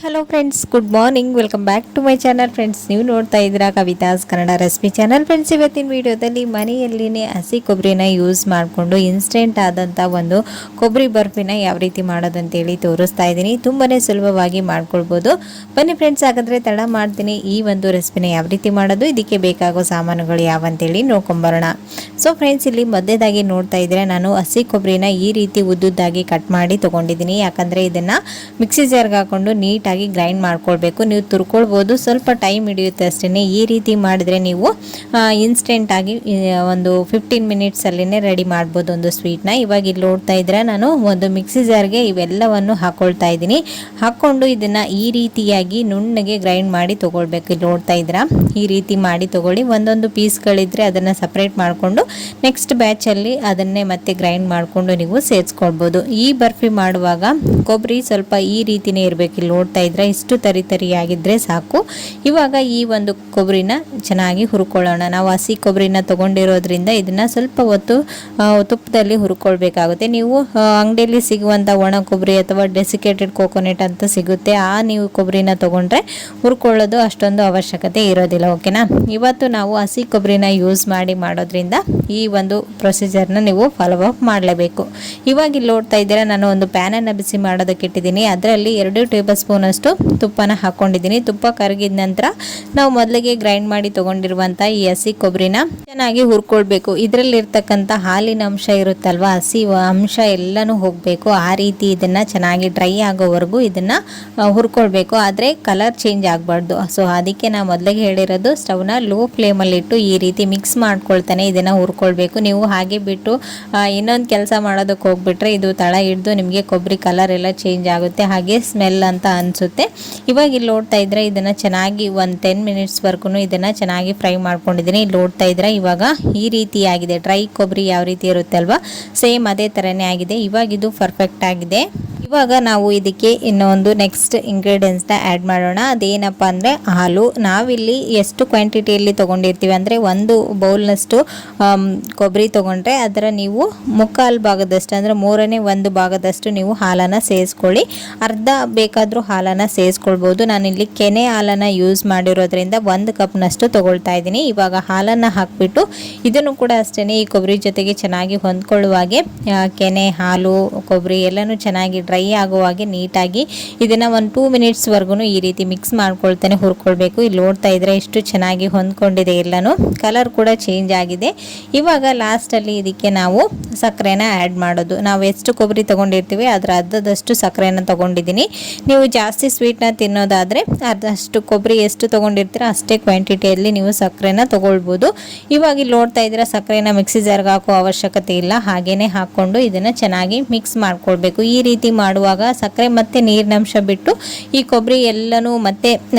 Hello friends, good morning. Welcome back to my channel. Friends, ನೀವು ನೋಡ್ತಾ ಇದ್ದೀರಾ Kavitha's Kannada recipe channel. Friends, ಇವತ್ತಿನ ವಿಡಿಯೋದಲ್ಲಿ ಮನೆಯಲ್ಲಿನೇ ಹಸಿ ಕೊಬ್ಬರಿನ ಯೂಸ್ ಮಾಡಿಕೊಂಡು ಇನ್ಸ್ಟೆಂಟ್ ಆದಂಥ ಒಂದು ಕೊಬ್ಬರಿ ಬರ್ಫಿನ ಯಾವ ರೀತಿ ಮಾಡೋದಂತೇಳಿ ತೋರಿಸ್ತಾ ಇದ್ದೀನಿ. ತುಂಬಾ ಸುಲಭವಾಗಿ ಮಾಡ್ಕೊಳ್ಬೋದು. ಬನ್ನಿ ಫ್ರೆಂಡ್ಸ್, ಹಾಗಾದರೆ ತಡ ಮಾಡ್ತೀನಿ. ಈ ಒಂದು ರೆಸಿಪಿನ ಯಾವ ರೀತಿ ಮಾಡೋದು, ಇದಕ್ಕೆ ಬೇಕಾಗೋ ಸಾಮಾನುಗಳು ಯಾವಂತೇಳಿ ನೋಡ್ಕೊಂಬರೋಣ. ಸೊ ಫ್ರೆಂಡ್ಸ್, ಇಲ್ಲಿ ಮಧ್ಯದಾಗಿ ನೋಡ್ತಾ ಇದ್ದೀರಾ, ನಾನು ಹಸಿ ಕೊಬ್ಬರಿನ ಈ ರೀತಿ ಉದ್ದುದ್ದಾಗಿ ಕಟ್ ಮಾಡಿ ತೊಗೊಂಡಿದ್ದೀನಿ. ಯಾಕಂದರೆ ಇದನ್ನು ಮಿಕ್ಸಿ ಜಾರ್ಗೆ ಹಾಕ್ಕೊಂಡು ನೀಟಾಗಿ ಗ್ರೈಂಡ್ ಮಾಡ್ಕೊಳ್ಬೇಕು. ನೀವು ತುರ್ಕೊಳ್ಬೋದು, ಸ್ವಲ್ಪ ಟೈಮ್ ಹಿಡಿಯುತ್ತೆ ಅಷ್ಟೇ. ಈ ರೀತಿ ಮಾಡಿದರೆ ನೀವು ಇನ್ಸ್ಟೆಂಟಾಗಿ ಒಂದು 15 ಮಿನಿಟ್ಸಲ್ಲೇ ರೆಡಿ ಮಾಡ್ಬೋದು ಒಂದು ಸ್ವೀಟ್ನ. ಇವಾಗ ಇಲ್ಲಿ ನೋಡ್ತಾ ಇದ್ರೆ ನಾನು ಒಂದು ಮಿಕ್ಸಿ ಜಾರ್ಗೆ ಇವೆಲ್ಲವನ್ನು ಹಾಕೊಳ್ತಾ ಇದ್ದೀನಿ. ಹಾಕ್ಕೊಂಡು ಇದನ್ನು ಈ ರೀತಿಯಾಗಿ ನುಣ್ಣಗೆ ಗ್ರೈಂಡ್ ಮಾಡಿ ತೊಗೊಳ್ಬೇಕು. ಇಲ್ಲಿ ನೋಡ್ತಾ ಇದ್ದೀರಾ, ಈ ರೀತಿ ಮಾಡಿ ತೊಗೊಳ್ಳಿ. ಒಂದೊಂದು ಪೀಸ್ಗಳಿದ್ರೆ ಅದನ್ನು ಸಪ್ರೇಟ್ ಮಾಡಿಕೊಂಡು ನೆಕ್ಸ್ಟ್ ಬ್ಯಾಚಲ್ಲಿ ಅದನ್ನೇ ಮತ್ತೆ ಗ್ರೈಂಡ್ ಮಾಡಿಕೊಂಡು ನೀವು ಸೇರಿಸ್ಕೊಳ್ಬೋದು. ಈ ಬರ್ಫಿ ಮಾಡುವಾಗ ಕೊಬ್ಬರಿ ಸ್ವಲ್ಪ ಈ ರೀತಿನೇ ಇರಬೇಕು. ಇಲ್ಲಿ ನೋಡ್ತಾ ಇದ್ರೆ ಇಷ್ಟು ತರಿಯಾಗಿದ್ದರೆ ಸಾಕು. ಇವಾಗ ಈ ಒಂದು ಕೊಬ್ಬರಿನ ಚೆನ್ನಾಗಿ ಹುರ್ಕೊಳ್ಳೋಣ. ನಾವು ಹಸಿ ಕೊಬ್ಬರಿನ ತೊಗೊಂಡಿರೋದ್ರಿಂದ ಇದನ್ನು ಸ್ವಲ್ಪ ಹೊತ್ತು ತುಪ್ಪದಲ್ಲಿ ಹುರ್ಕೊಳ್ಬೇಕಾಗುತ್ತೆ. ನೀವು ಅಂಗಡಿಯಲ್ಲಿ ಸಿಗುವಂಥ ಒಣ ಕೊಬ್ಬರಿ ಅಥವಾ ಡೆಸಿಕೇಟೆಡ್ ಕೋಕೋನಟ್ ಅಂತ ಸಿಗುತ್ತೆ, ನೀವು ಕೊಬ್ಬರಿನ ತೊಗೊಂಡ್ರೆ ಹುರ್ಕೊಳ್ಳೋದು ಅಷ್ಟೊಂದು ಅವಶ್ಯಕತೆ ಇರೋದಿಲ್ಲ. ಓಕೆನಾ. ಇವತ್ತು ನಾವು ಹಸಿ ಕೊಬ್ಬರಿನ ಯೂಸ್ ಮಾಡೋದ್ರಿಂದ ಈ ಒಂದು ಪ್ರೊಸೀಜರ್ನ ನೀವು ಫಾಲೋ ಅಪ್ ಮಾಡಲೇಬೇಕು. ಇವಾಗ ಇಲ್ಲಿ ನೋಡ್ತಾ ಇದ್ದೀರಾ, ನಾನು ಒಂದು ಪ್ಯಾನನ್ನು ಬಿಸಿ ಮಾಡೋದಕ್ಕೆ ಇಟ್ಟಿದ್ದೀನಿ. ಅದರಲ್ಲಿ 2 ಟೇಬಲ್ ಸ್ಪೂನ್ ಅಷ್ಟು ತುಪ್ಪನ ಹಾಕೊಂಡಿದ್ದೀನಿ. ತುಪ್ಪ ಕರಗಿದ ನಂತರ ನಾವು ಮೊದಲಿಗೆ ಗ್ರೈಂಡ್ ಮಾಡಿ ತೊಗೊಂಡಿರುವಂಥ ಈ ಹಸಿ ಕೊಬ್ಬರಿನ ಚೆನ್ನಾಗಿ ಹುರ್ಕೊಳ್ಬೇಕು. ಇದರಲ್ಲಿ ಇರ್ತಕ್ಕಂಥ ಹಾಲಿನ ಅಂಶ ಇರುತ್ತಲ್ವ, ಹಸಿ ಅಂಶ ಎಲ್ಲನೂ ಹೋಗಬೇಕು. ಆ ರೀತಿ ಇದನ್ನು ಚೆನ್ನಾಗಿ ಡ್ರೈ ಆಗೋವರೆಗೂ ಇದನ್ನು ಹುರ್ಕೊಳ್ಬೇಕು. ಆದರೆ ಕಲರ್ ಚೇಂಜ್ ಆಗಬಾರ್ದು. ಸೊ ಅದಕ್ಕೆ ನಾನು ಮೊದಲಿಗೆ ಹೇಳಿರೋದು, ಸ್ಟವ್ನ ಲೋ ಫ್ಲೇಮಲ್ಲಿಟ್ಟು ಈ ರೀತಿ ಮಿಕ್ಸ್ ಮಾಡ್ಕೊಳ್ತಾನೆ ಇದನ್ನು ಹುರ್ಕೊಳ್ಬೇಕು. ನೀವು ಹಾಗೆ ಬಿಟ್ಟು ಇನ್ನೊಂದು ಕೆಲಸ ಮಾಡೋದಕ್ಕೆ ಹೋಗ್ಬಿಟ್ರೆ ಇದು ತಳ ಹಿಡಿದು ನಿಮಗೆ ಕೊಬ್ಬರಿ ಕಲರ್ ಎಲ್ಲ ಚೇಂಜ್ ಆಗುತ್ತೆ, ಹಾಗೆ ಸ್ಮೆಲ್ ಅಂತ ಅನಿಸುತ್ತೆ. ಇವಾಗ ಇಲ್ಲಿ ನೋಡ್ತಾ ಇದ್ರೆ ಇದನ್ನು ಚೆನ್ನಾಗಿ ಒಂದು 10 ಮಿನಿಟ್ಸ್ವರೆಗೂ ಇದನ್ನು ಚೆನ್ನಾಗಿ ಫ್ರೈ ಮಾಡ್ಕೊಂಡಿದ್ದೀನಿ. ಇಲ್ಲಿ ನೋಡ್ತಾ ಇದ್ರೆ ಇವಾಗ ಈ ರೀತಿ ಆಗಿದೆ. ಡ್ರೈ ಕೊಬ್ಬರಿ ಯಾವ ರೀತಿ ಇರುತ್ತೆ ಅಲ್ವಾ, ಸೇಮ್ ಅದೇ ಥರನೇ ಆಗಿದೆ. ಇವಾಗ ಇದು ಪರ್ಫೆಕ್ಟ್ ಆಗಿದೆ. ಇವಾಗ ನಾವು ಇದಕ್ಕೆ ಇನ್ನೊಂದು ನೆಕ್ಸ್ಟ್ ಇಂಗ್ರೀಡಿಯೆಂಟ್ಸ್ನ ಆ್ಯಡ್ ಮಾಡೋಣ. ಅದೇನಪ್ಪ ಅಂದರೆ ಹಾಲು. ನಾವಿಲ್ಲಿ ಎಷ್ಟು ಕ್ವಾಂಟಿಟಿಯಲ್ಲಿ ತೊಗೊಂಡಿರ್ತೀವಿ ಅಂದರೆ, ಒಂದು ಬೌಲ್ನಷ್ಟು ಕೊಬ್ಬರಿ ತೊಗೊಂಡ್ರೆ ಅದರ ನೀವು ಮುಕ್ಕಾಲು ಭಾಗದಷ್ಟು ಅಂದರೆ 1/3 ಭಾಗದಷ್ಟು ನೀವು ಹಾಲನ್ನು ಸೇರಿಸ್ಕೊಳ್ಳಿ. ಅರ್ಧ ಬೇಕಾದರೂ ಹಾಲನ್ನು ಸೇರಿಸ್ಕೊಳ್ಬೋದು. ನಾನಿಲ್ಲಿ ಕೆನೆ ಹಾಲನ್ನು ಯೂಸ್ ಮಾಡಿರೋದ್ರಿಂದ 1 ಕಪ್ನಷ್ಟು ತೊಗೊಳ್ತಾ ಇದ್ದೀನಿ. ಇವಾಗ ಹಾಲನ್ನು ಹಾಕಿಬಿಟ್ಟು ಇದನ್ನು ಕೂಡ ಅಷ್ಟೇ ಈ ಕೊಬ್ಬರಿ ಜೊತೆಗೆ ಚೆನ್ನಾಗಿ ಹೊಂದ್ಕೊಳ್ಳುವಾಗೆ ಕೆನೆ, ಹಾಲು, ಕೊಬ್ಬರಿ ಎಲ್ಲನೂ ಚೆನ್ನಾಗಿ ಡ್ರೈ ಆಗುವಾಗೆ ನೀಟಾಗಿ ಇದನ್ನು ಒಂದು 2 ಮಿನಿಟ್ಸ್ವರೆಗೂ ಈ ರೀತಿ ಮಿಕ್ಸ್ ಮಾಡ್ಕೊಳ್ತಾನೆ ಹುರ್ಕೊಳ್ಬೇಕು. ಇಲ್ಲಿ ನೋಡ್ತಾ ಇದ್ರೆ ಎಷ್ಟು ಚೆನ್ನಾಗಿ ಹೊಂದ್ಕೊಂಡಿದೆ ಎಲ್ಲನೂ. ಕಲರ್ ಕೂಡ ಚೇಂಜ್ ಆಗಿದೆ. ಇವಾಗ ಲಾಸ್ಟಲ್ಲಿ ಇದಕ್ಕೆ ನಾವು ಸಕ್ಕರೆನ ಆ್ಯಡ್ ಮಾಡೋದು. ನಾವು ಎಷ್ಟು ಕೊಬ್ಬರಿ ತೊಗೊಂಡಿರ್ತೀವಿ ಅದರ ಅರ್ಧದಷ್ಟು ಸಕ್ಕರೆನ ತೊಗೊಂಡಿದ್ದೀನಿ. ನೀವು ಜಾಸ್ತಿ ಸ್ವೀಟ್ನ ತಿನ್ನೋದಾದರೆ ಅರ್ಧಷ್ಟು ಕೊಬ್ಬರಿ ಎಷ್ಟು ತೊಗೊಂಡಿರ್ತೀರ ಅಷ್ಟೇ ಕ್ವಾಂಟಿಟಿಯಲ್ಲಿ ನೀವು ಸಕ್ಕರೆನ ತೊಗೊಳ್ಬೋದು. ಇವಾಗ ಇಲ್ಲಿ ನೋಡ್ತಾ ಇದ್ರೆ ಸಕ್ಕರೆನ ಮಿಕ್ಸಿ ಜಾರ್ಗೆ ಹಾಕೋ ಅವಶ್ಯಕತೆ ಇಲ್ಲ, ಹಾಗೇನೆ ಹಾಕ್ಕೊಂಡು ಇದನ್ನು ಚೆನ್ನಾಗಿ ಮಿಕ್ಸ್ ಮಾಡ್ಕೊಳ್ಬೇಕು. ಈ ರೀತಿ ಮಾಡುವಾಗ ಸಕ್ಕರೆ ಮತ್ತೆ ನೀರಿನಂಶ ಬಿಟ್ಟು ಈ ಕೊಬ್ಬರಿ ಎಲ್ಲನೂ ಮತ್ತೆ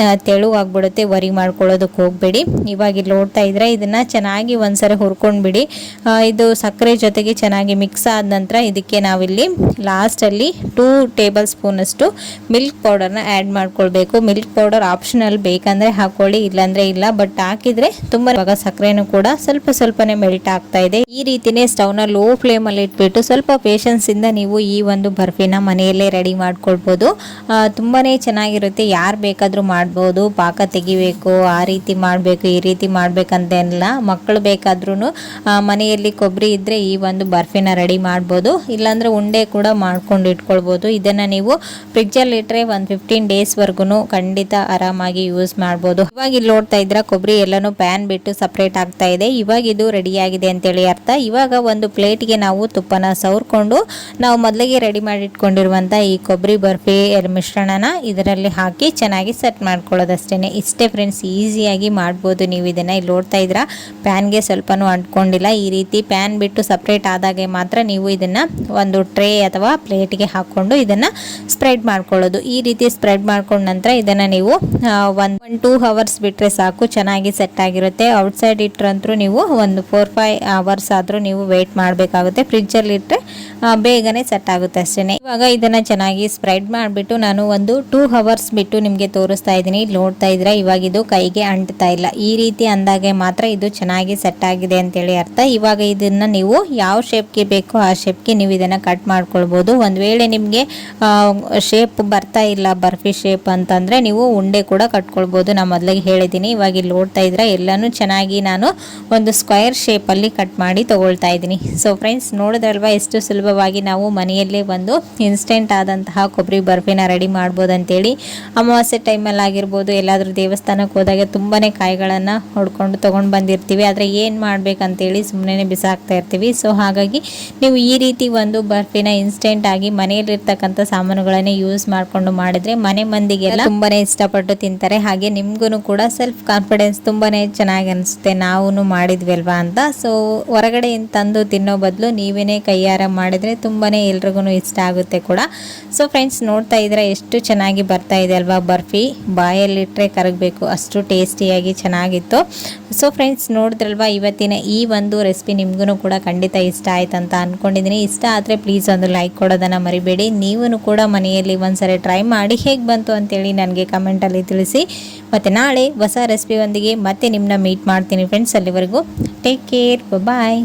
ತೆಳುವಾಗ್ಬಿಡುತ್ತೆ. ವರಿ ಮಾಡ್ಕೊಳ್ಳೋದಕ್ಕೆ ಹೋಗಬೇಡಿ. ಇವಾಗ ಇಲ್ಲಿ ನೋಡ್ತಾ ಇದ್ರೆ ಇದನ್ನು ಚೆನ್ನಾಗಿ ಒಂದ್ಸರಿ ಹುರ್ಕೊಂಡ್ಬಿಡಿ. ಇದು ಸಕ್ಕರೆ ಜೊತೆಗೆ ಚೆನ್ನಾಗಿ ಮಿಕ್ಸ್ ಆದ ನಂತರ ಇದಕ್ಕೆ ನಾವಿಲ್ಲಿ ಲಾಸ್ಟಲ್ಲಿ 2 ಟೇಬಲ್ ಸ್ಪೂನ್ ಅಷ್ಟು ಮಿಲ್ಕ್ ಪೌಡರ್ನ ಆ್ಯಡ್ ಮಾಡ್ಕೊಳ್ಬೇಕು. ಮಿಲ್ಕ್ ಪೌಡರ್ ಆಪ್ಷನಲ್, ಬೇಕಂದರೆ ಹಾಕೊಳ್ಳಿ, ಇಲ್ಲಾಂದರೆ ಇಲ್ಲ. ಬಟ್ ಹಾಕಿದರೆ ತುಂಬ ಇವಾಗ ಸಕ್ಕರೆನೂ ಕೂಡ ಸ್ವಲ್ಪನೇ ಮೆಲ್ಟ್ ಆಗ್ತಾ ಇದೆ. ಈ ರೀತಿನೇ ಸ್ಟವ್ನ ಲೋ ಫ್ಲೇಮಲ್ಲಿ ಇಟ್ಬಿಟ್ಟು ಸ್ವಲ್ಪ ಪೇಷನ್ಸಿಂದ ನೀವು ಈ ಒಂದು ಬರ್ಫಿನ ಮನೆಯಲ್ಲೇ ರೆಡಿ ಮಾಡ್ಕೊಳ್ಬೋದು. ತುಂಬಾ ಚೆನ್ನಾಗಿರುತ್ತೆ. ಯಾರು ಬೇಕಾದರೂ ಮಾಡ್ಬೋದು. ಪಾಕ ತೆಗಿಬೇಕು, ಆ ರೀತಿ ಮಾಡಬೇಕು, ಈ ರೀತಿ ಮಾಡಬೇಕಂತೇನಿಲ್ಲ. ಮಕ್ಕಳು ಬೇಕಾದ್ರೂ ಮನೆಯಲ್ಲಿ ಕೊಬ್ಬರಿ ಇದ್ದರೆ ಈ ಒಂದು ಬರ್ಫಿನ ರೆಡಿ ಮಾಡ್ಬೋದು. ಇಲ್ಲಾಂದರೆ ಉಂಡೆ ಕೂಡ ಮಾಡ್ಕೊಂಡು ಇಟ್ಕೊಳ್ಬೋದು. ಇದನ್ನು ನೀವು ಫ್ರಿಡ್ಜಲ್ಲಿ ಇಟ್ಟರೆ ಒಂದು 15 ಡೇಸ್ವರೆಗೂ ಖಂಡಿತ ಆರಾಮಾಗಿ ಯೂಸ್ ಮಾಡ್ಬೋದು. ಇವಾಗ ಇಲ್ಲಿ ನೋಡ್ತಾ ಇದ್ರೆ ಕೊಬ್ಬರಿ ಎಲ್ಲನೂ ಪ್ಯಾನ್ ಬಿಟ್ಟು ಸಪ್ರೇಟ್ ಆಗ್ತಾ ಇದೆ. ಇವಾಗ ಇದು ರೆಡಿಯಾಗಿದೆ ಅಂತೇಳಿ ಅರ್ಥ. ಇವಾಗ ಒಂದು ಪ್ಲೇಟ್ಗೆ ನಾವು ತುಪ್ಪನ ಸವರ್ಕೊಂಡು ನಾವು ಮೊದಲಿಗೆ ರೆಡಿ ಮಾಡಿ ಇಟ್ಕೊಂಡಿರುವಂಥ ಈ ಕೊಬ್ಬರಿ ಬರ್ಫಿ ಮಿಶ್ರಣನ ಇದರಲ್ಲಿ ಹಾಕಿ ಚೆನ್ನಾಗಿ ಸೆಟ್ ಮಾಡ್ಕೊಳ್ಳೋದಷ್ಟೇ. ಇಷ್ಟೇ ಫ್ರೆಂಡ್ಸ್, ಈಸಿಯಾಗಿ ಮಾಡ್ಬೋದು ನೀವು ಇದನ್ನು. ಇಲ್ಲಿ ನೋಡ್ತಾ ಇದ್ರೆ ಪ್ಯಾನ್ಗೆ ಸ್ವಲ್ಪನೂ ಅಂಟ್ಕೊಂಡಿಲ್ಲ. ಈ ರೀತಿ ಪ್ಯಾನ್ ಬಿಟ್ಟು ಸಪ್ರೇಟ್ ಆದಾಗೆ ಮಾತ್ರ ನೀವು ಇದನ್ನು ಒಂದು ಟ್ರೇ ಅಥವಾ ಪ್ಲೇಟ್ಗೆ ಹಾಕ್ಕೊಂಡು ಇದನ್ನು ಸ್ಪ್ರೆಡ್ ಮಾಡ್ಕೊಳ್ಳೋದು. ಈ ರೀತಿ ಸ್ಪ್ರೆಡ್ ಮಾಡ್ಕೊಂಡ ನಂತರ ಇದನ್ನು ನೀವು 1-2 ಅವರ್ಸ್ ಬಿಟ್ಟರೆ ಸಾಕು, ಚೆನ್ನಾಗಿ ಸೆಟ್ ಆಗಿರುತ್ತೆ. ಔಟ್ಸೈಡ್ ಇಟ್ಟರಂತೂ ನೀವು ಒಂದು 4-5 ಅವರ್ಸ್ ಆದರೂ ನೀವು ವೆಯ್ಟ್ ಮಾಡಬೇಕಾಗುತ್ತೆ. ಫ್ರಿಡ್ಜಲ್ಲಿ ಇಟ್ಟರೆ ಬೇಗನೆ ಸೆಟ್ ಆಗುತ್ತೆ ಅಷ್ಟೇ. ಇವಾಗ ಇದನ್ನು ಚೆನ್ನಾಗಿ ಸ್ಪ್ರೆಡ್ ಮಾಡಿಬಿಟ್ಟು ನಾನು ಒಂದು 2 ಅವರ್ಸ್ ಬಿಟ್ಟು ನಿಮಗೆ ತೋರಿಸ್ತಾ ಇದ್ದೀನಿ. ನೋಡ್ತಾ ಇದ್ರೆ ಇವಾಗ ಇದು ಕೈಗೆ ಅಂಟ್ತಾ ಇಲ್ಲ. ಈ ರೀತಿ ಅಂದಾಗೆ ಮಾತ್ರ ಇದು ಚೆನ್ನಾಗಿ ಸೆಟ್ ಆಗಿದೆ ಅಂತೇಳಿ ಅರ್ಥ. ಇವಾಗ ಇದನ್ನ ನೀವು ಯಾವ ಶೇಪ್ಗೆ ಬೇಕೋ ಆ ಶೇಪ್ಗೆ ನೀವು ಇದನ್ನು ಕಟ್ ಮಾಡ್ಕೊಳ್ಬೋದು. ಒಂದು ವೇಳೆ ನಿಮಗೆ ಶೇಪ್ ಬರ್ತಾ ಇಲ್ಲ ಬರ್ಫಿ ಶೇಪ್ ಅಂತಂದರೆ ನೀವು ಉಂಡೆ ಕೂಡ ಕಟ್ಕೊಳ್ಬೋದು. ನಾನು ಮೊದಲಿಗೆ ಹೇಳಿದ್ದೀನಿ. ಇವಾಗ ಇಲ್ಲಿ ನೋಡ್ತಾ ಇದ್ರೆ ಎಲ್ಲನೂ ಚೆನ್ನಾಗಿ ನಾನು ಒಂದು ಸ್ಕ್ವೇರ್ ಶೇಪಲ್ಲಿ ಕಟ್ ಮಾಡಿ ತಗೊಳ್ತಾ ಇದ್ದೀನಿ. ಸೊ ಫ್ರೆಂಡ್ಸ್, ನೋಡಿದ್ರಲ್ವಾ ಎಷ್ಟು ಸುಲಭವಾಗಿ ನಾವು ಮನೆಯಲ್ಲೇ ಒಂದು ಇನ್ಸ್ಟೆಂಟ್ ಆದಂತಹ ಕೊಬ್ಬರಿ ಬರ್ಫಿನ ರೆಡಿ ಮಾಡ್ಬೋದು ಅಂತೇಳಿ. ಅಮಾವಾಸ್ಯೆ ಟೈಮಲ್ಲಿ ಆಗಿರ್ಬೋದು, ಎಲ್ಲಾದರೂ ದೇವಸ್ಥಾನಕ್ಕೆ ಹೋದಾಗ ತುಂಬಾ ಕಾಯಿಗಳನ್ನು ಹೊಡ್ಕೊಂಡು ತೊಗೊಂಡು ಬಂದಿರ್ತೀವಿ. ಆದರೆ ಏನು ಮಾಡಬೇಕಂತೇಳಿ ಸುಮ್ಮನೆ ಬಿಸಾಕ್ತಾ ಇರ್ತೀವಿ. ಸೊ ಹಾಗಾಗಿ ನೀವು ಈ ರೀತಿ ಒಂದು ಬರ್ಫಿನ ಇನ್ಸ್ಟೆಂಟ್ ಆಗಿ ಮನೆಯಲ್ಲಿರ್ತಕ್ಕಂಥ ಸಾಮಾನುಗಳನ್ನೇ ಯೂಸ್ ಮಾಡಿಕೊಂಡು ಮಾಡಿದರೆ ಮನೆ ಮಂದಿಗೆಲ್ಲ ತುಂಬಾ ಇಷ್ಟಪಟ್ಟು ತಿಂತಾರೆ. ಹಾಗೆ ನಿಮ್ಗೂ ಕೂಡ ಸೆಲ್ಫ್ ಕಾನ್ಫಿಡೆನ್ಸ್ ತುಂಬಾ ಚೆನ್ನಾಗಿ ಅನಿಸುತ್ತೆ, ನಾವು ಮಾಡಿದ್ವಿ ಅಲ್ವಾ ಅಂತ. ಸೊ ಹೊರಗಡೆ ತಂದು ತಿನ್ನೋ ಬದಲು ನೀವೇ ಕೈಯಾರ ಮಾಡಿದರೆ ತುಂಬಾ ಎಲ್ರಿಗೂ ಇಷ್ಟ ಆಗುತ್ತೆ ಕೂಡ. ಸೊ ಫ್ರೆಂಡ್ಸ್, ನೋಡ್ತಾ ಇದ್ರೆ ಎಷ್ಟು ಚೆನ್ನಾಗಿ ಬರ್ತಾ ಇದೆ ಅಲ್ವಾ ಬರ್ಫಿ. ಬಾಯಲ್ಲಿಟ್ಟರೆ ಕರಗಬೇಕು, ಅಷ್ಟು ಟೇಸ್ಟಿಯಾಗಿ ಚೆನ್ನಾಗಿತ್ತು. ಸೊ ಫ್ರೆಂಡ್ಸ್, ನೋಡಿದ್ರಲ್ವಾ ಇವತ್ತಿನ ಈ ಒಂದು ರೆಸಿಪಿ ನಿಮ್ಗೂ ಕೂಡ ಖಂಡಿತ ಇಷ್ಟ ಆಯ್ತು ಅಂತ ಅಂದ್ಕೊಂಡಿದ್ದೀನಿ. ಇಷ್ಟ ಆದರೆ ಪ್ಲೀಸ್ ಒಂದು ಲೈಕ್ ಕೊಡೋದನ್ನು ಮರಿಬೇಡಿ. ನೀವು ಕೂಡ ಮನೆಯಲ್ಲಿ ಒಂದ್ಸರಿ ಟ್ರೈ ಮಾಡಿ ಹೇಗೆ ಬಂತು ಅಂತೇಳಿ ನನಗೆ ಕಮೆಂಟಲ್ಲಿ ತಿಳಿಸಿ. ಮತ್ತು ನಾಳೆ ಹೊಸ ರೆಸಿಪಿ ಒಂದಿಗೆ ಮತ್ತೆ ನಿಮ್ಮನ್ನ ಮೀಟ್ ಮಾಡ್ತೀನಿ ಫ್ರೆಂಡ್ಸ್. ಅಲ್ಲಿವರೆಗೂ ಟೇಕ್ ಕೇರ್, ಬಾಯ್.